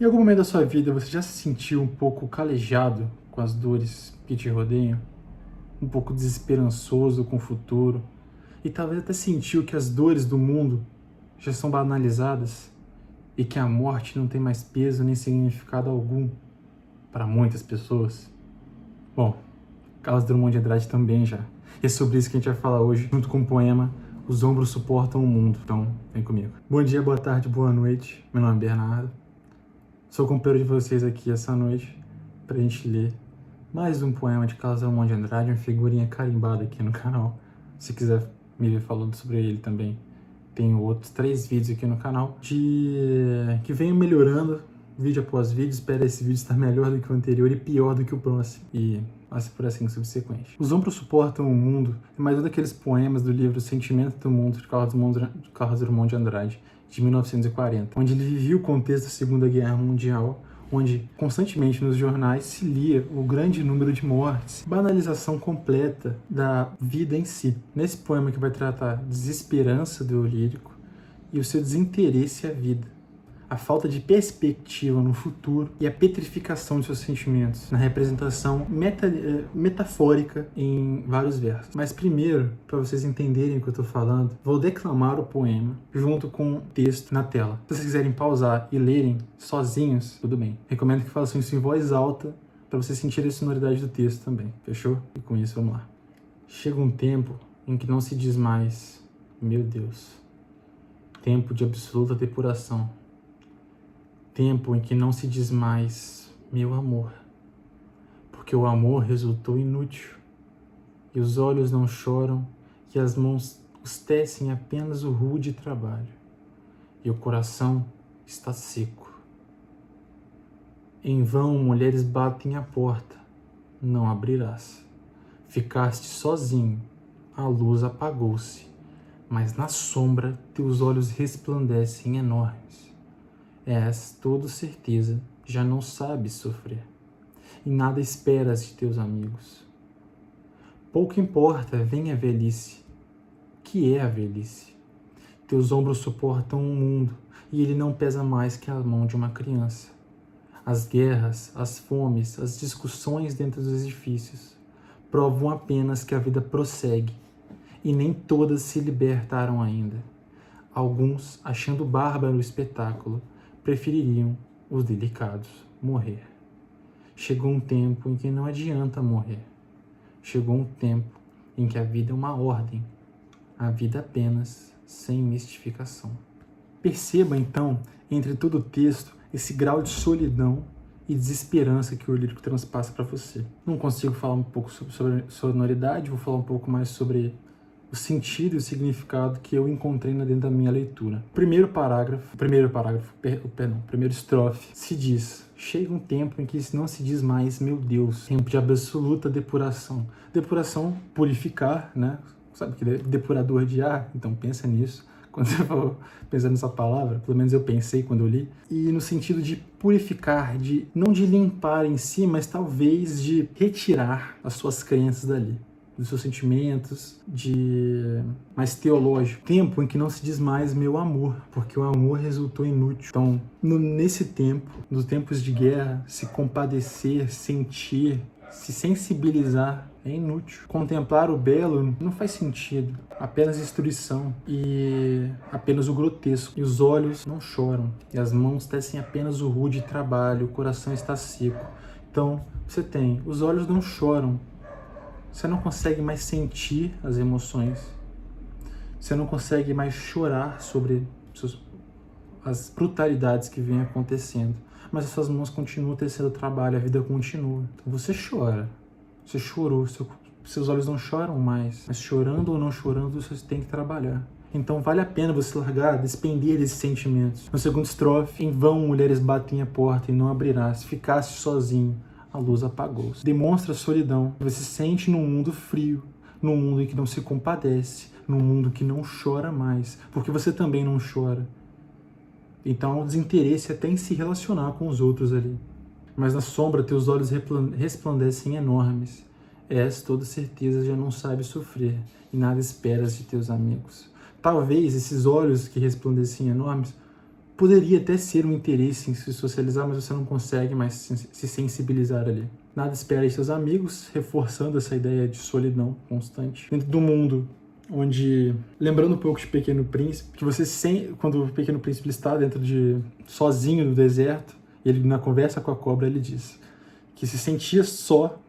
Em algum momento da sua vida você já se sentiu um pouco calejado com as dores que te rodeiam? Um pouco desesperançoso com o futuro? E talvez até sentiu que as dores do mundo já são banalizadas e que a morte não tem mais peso nem significado algum para muitas pessoas? Bom, Carlos Drummond de Andrade também já. E é sobre isso que a gente vai falar hoje, junto com o poema Os Ombros Suportam o Mundo. Então, vem comigo. Bom dia, boa tarde, boa noite. Meu nome é Bernardo. Sou companheiro de vocês aqui essa noite para a gente ler mais um poema de Carlos Drummond de Andrade, uma figurinha carimbada aqui no canal. Se quiser me ver falando sobre ele também, tenho outros 3 vídeos aqui no canal que venham melhorando vídeo após vídeo. Espero esse vídeo estar melhor do que o anterior e pior do que o próximo. E assim por assim subsequente. Os Ombros Suportam o Mundo é mais um daqueles poemas do livro Sentimento do Mundo de Carlos Drummond de Andrade, de 1940, onde ele vivia o contexto da Segunda Guerra Mundial, onde constantemente nos jornais se lia o grande número de mortes, banalização completa da vida em si. Nesse poema que vai tratar desesperança do eu lírico e o seu desinteresse à vida, a falta de perspectiva no futuro e a petrificação de seus sentimentos, na representação metafórica em vários versos. Mas primeiro, para vocês entenderem o que eu estou falando, vou declamar o poema junto com o texto na tela. Se vocês quiserem pausar e lerem sozinhos, tudo bem. Recomendo que façam isso em voz alta para vocês sentirem a sonoridade do texto também, fechou? E com isso, vamos lá. Chega um tempo em que não se diz mais, meu Deus, tempo de absoluta depuração. Tempo em que não se diz mais, meu amor, porque o amor resultou inútil, e os olhos não choram, e as mãos os tecem apenas o rude trabalho, e o coração está seco. Em vão mulheres batem à porta, não abrirás. Ficaste sozinho, a luz apagou-se, mas na sombra teus olhos resplandecem enormes. És, toda certeza, já não sabes sofrer, e nada esperas de teus amigos. Pouco importa, vem a velhice. Que é a velhice? Teus ombros suportam o mundo, e ele não pesa mais que a mão de uma criança. As guerras, as fomes, as discussões dentro dos edifícios provam apenas que a vida prossegue, e nem todas se libertaram ainda. Alguns, achando bárbaro o espetáculo, prefeririam os delicados morrer. Chegou um tempo em que não adianta morrer. Chegou um tempo em que a vida é uma ordem, a vida apenas sem mistificação. Perceba então, entre todo o texto, esse grau de solidão e desesperança que o lírico transpassa para você. Não consigo falar um pouco sobre sonoridade, vou falar um pouco mais sobre o sentido e o significado que eu encontrei dentro da minha leitura. Primeira estrofe, se diz: chega um tempo em que não se diz mais, meu Deus, tempo de absoluta depuração. Depuração, purificar, né? Sabe que é depurador de ar? Então pensa nisso. Quando você for pensar nessa palavra, pelo menos eu pensei quando eu li, e no sentido de purificar, não de limpar em si, mas talvez de retirar as suas crenças dali, dos seus sentimentos, mais teológico. Tempo em que não se diz mais meu amor, porque o amor resultou inútil. Então, nesse tempo, nos tempos de guerra, se compadecer, sentir, se sensibilizar é inútil. Contemplar o belo não faz sentido. Apenas destruição e apenas o grotesco. E os olhos não choram, e as mãos tecem apenas o rude trabalho, o coração está seco. Então, você tem, os olhos não choram. Você não consegue mais sentir as emoções. Você não consegue mais chorar sobre as brutalidades que vêm acontecendo. Mas as suas mãos continuam tecendo trabalho, a vida continua. Então você chora. Você chorou, seus olhos não choram mais. Mas chorando ou não chorando, você tem que trabalhar. Então vale a pena você largar, despender desses sentimentos. No segundo estrofe, em vão mulheres batem a porta e não abrirás. Ficaste sozinho, a luz apagou-se. Demonstra a solidão. Você se sente num mundo frio, num mundo em que não se compadece, num mundo que não chora mais, porque você também não chora. Então, o desinteresse até em se relacionar com os outros ali. Mas na sombra, teus olhos resplandecem enormes. És, toda certeza, já não sabes sofrer, e nada esperas de teus amigos. Talvez esses olhos que resplandecem enormes poderia até ser um interesse em se socializar, mas você não consegue mais se sensibilizar ali. Nada espera de seus amigos, reforçando essa ideia de solidão constante. Dentro do mundo onde, lembrando um pouco de Pequeno Príncipe, que você quando o Pequeno Príncipe está sozinho no deserto, e ele na conversa com a cobra ele diz que se sentia só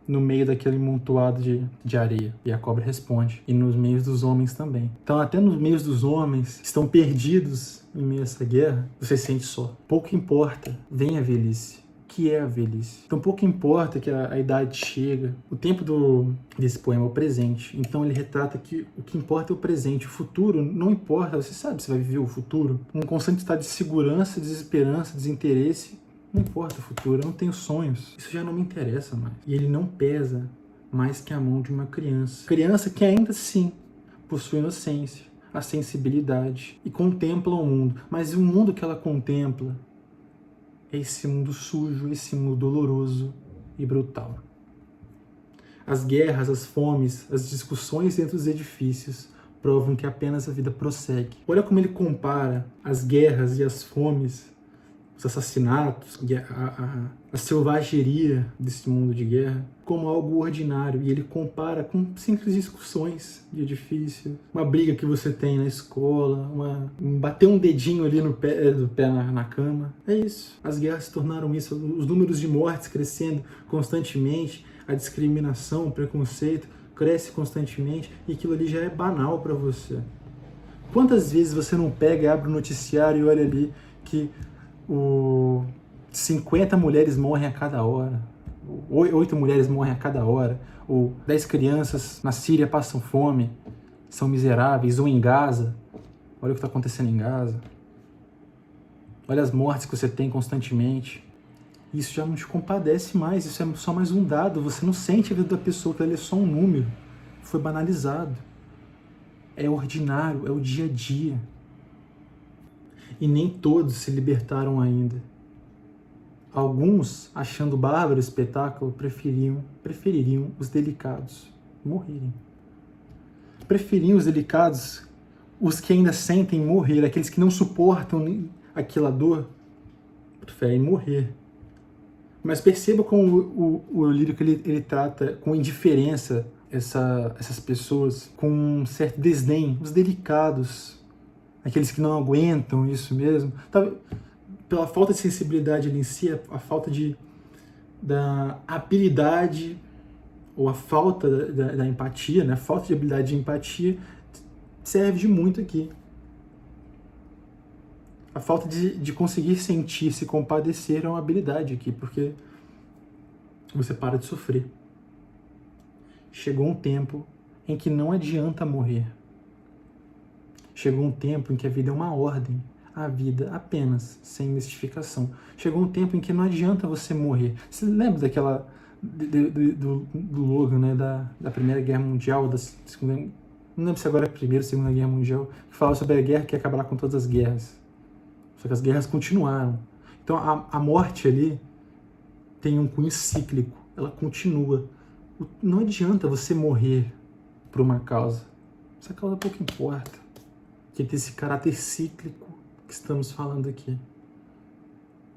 no meio daquele amontoado de areia. E a cobra responde, e nos meios dos homens também. Então até nos meios dos homens que estão perdidos em meio a essa guerra, você se sente só. Pouco importa, vem a velhice. O que é a velhice? Então pouco importa que a idade chega. O tempo desse poema é o presente. Então ele retrata que o que importa é o presente. O futuro não importa. Você sabe se vai viver o futuro. Um constante estado de segurança, desesperança, desinteresse. Não importa o futuro, eu não tenho sonhos. Isso já não me interessa mais. E ele não pesa mais que a mão de uma criança. Criança que ainda assim possui inocência, a sensibilidade e contempla o mundo. Mas o mundo que ela contempla é esse mundo sujo, esse mundo doloroso e brutal. As guerras, as fomes, as discussões entre os edifícios provam que apenas a vida prossegue. Olha como ele compara as guerras e as fomes, os assassinatos, a selvageria desse mundo de guerra como algo ordinário. E ele compara com simples discussões de edifício, uma briga que você tem na escola, bater um dedinho ali do pé na cama. É isso. As guerras se tornaram isso, os números de mortes crescendo constantemente, a discriminação, o preconceito cresce constantemente e aquilo ali já é banal para você. Quantas vezes você não pega, abre o noticiário e olha ali que 50 mulheres morrem a cada hora, 8 mulheres morrem a cada hora, ou 10 crianças na Síria passam fome, são miseráveis, ou em Gaza, olha o que está acontecendo em Gaza, olha as mortes que você tem constantemente. Isso já não te compadece mais, isso é só mais um dado, você não sente a vida da pessoa, que ele é só um número, foi banalizado, é ordinário, é o dia a dia. E nem todos se libertaram ainda. Alguns, achando bárbaro o espetáculo, prefeririam os delicados morrerem. Preferiam os delicados, os que ainda sentem morrer, aqueles que não suportam aquela dor, preferem morrer. Mas perceba como o lírico ele trata com indiferença essas pessoas, com um certo desdém, os delicados, aqueles que não aguentam isso mesmo, pela falta de sensibilidade ali em si, a falta da habilidade, ou a falta da empatia, né? A falta de habilidade de empatia serve de muito aqui. A falta de conseguir sentir, se compadecer é uma habilidade aqui, porque você para de sofrer. Chegou um tempo em que não adianta morrer. Chegou um tempo em que a vida é uma ordem, a vida apenas, sem mistificação. Chegou um tempo em que não adianta você morrer. Você lembra do slogan, né, da Primeira Guerra Mundial, da Segunda, não lembro se agora é a Primeira ou Segunda Guerra Mundial, que fala sobre a guerra que ia acabar com todas as guerras. Só que as guerras continuaram. Então a morte ali tem um cunho cíclico, ela continua. Não adianta você morrer por uma causa. Essa causa pouco importa. Que tem esse caráter cíclico que estamos falando aqui.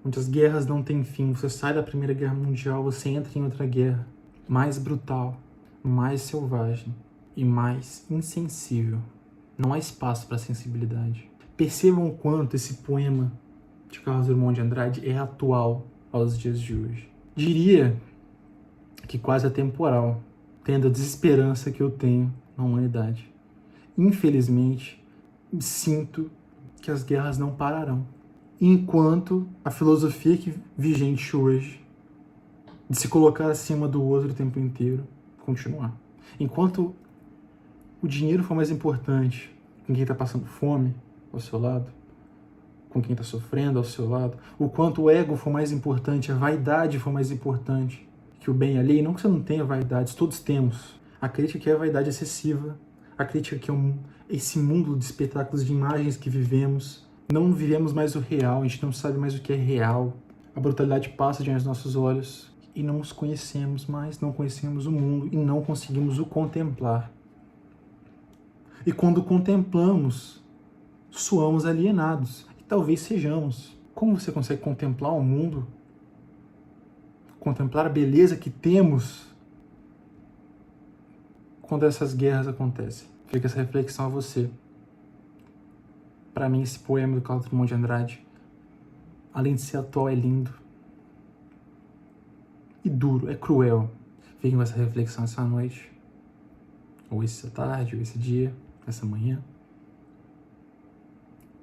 Onde as guerras não têm fim. Você sai da Primeira Guerra Mundial, você entra em outra guerra. Mais brutal, mais selvagem e mais insensível. Não há espaço para sensibilidade. Percebam o quanto esse poema de Carlos Drummond de Andrade é atual aos dias de hoje. Diria que quase atemporal, tendo a desesperança que eu tenho na humanidade. Infelizmente, sinto que as guerras não pararão. Enquanto a filosofia que vigente hoje, de se colocar acima do outro o tempo inteiro, continuar. Enquanto o dinheiro for mais importante com quem está passando fome ao seu lado, com quem está sofrendo ao seu lado, o quanto o ego for mais importante, a vaidade for mais importante que o bem alheio, não que você não tenha vaidades, todos temos. A crítica que é a vaidade excessiva, a crítica que é esse mundo de espetáculos, de imagens que vivemos, não vivemos mais o real, a gente não sabe mais o que é real, a brutalidade passa diante dos nossos olhos e não os conhecemos mais, não conhecemos o mundo e não conseguimos o contemplar. E quando contemplamos, soamos alienados. talvez sejamos. Como você consegue contemplar o mundo, contemplar a beleza que temos quando essas guerras acontecem? Fica essa reflexão a você. Para mim, esse poema do Carlos Drummond de Andrade, além de ser atual, é lindo. E duro, é cruel. Fiquem com essa reflexão essa noite, ou essa tarde, ou esse dia, essa manhã.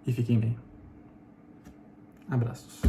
E fiquem bem. Abraços.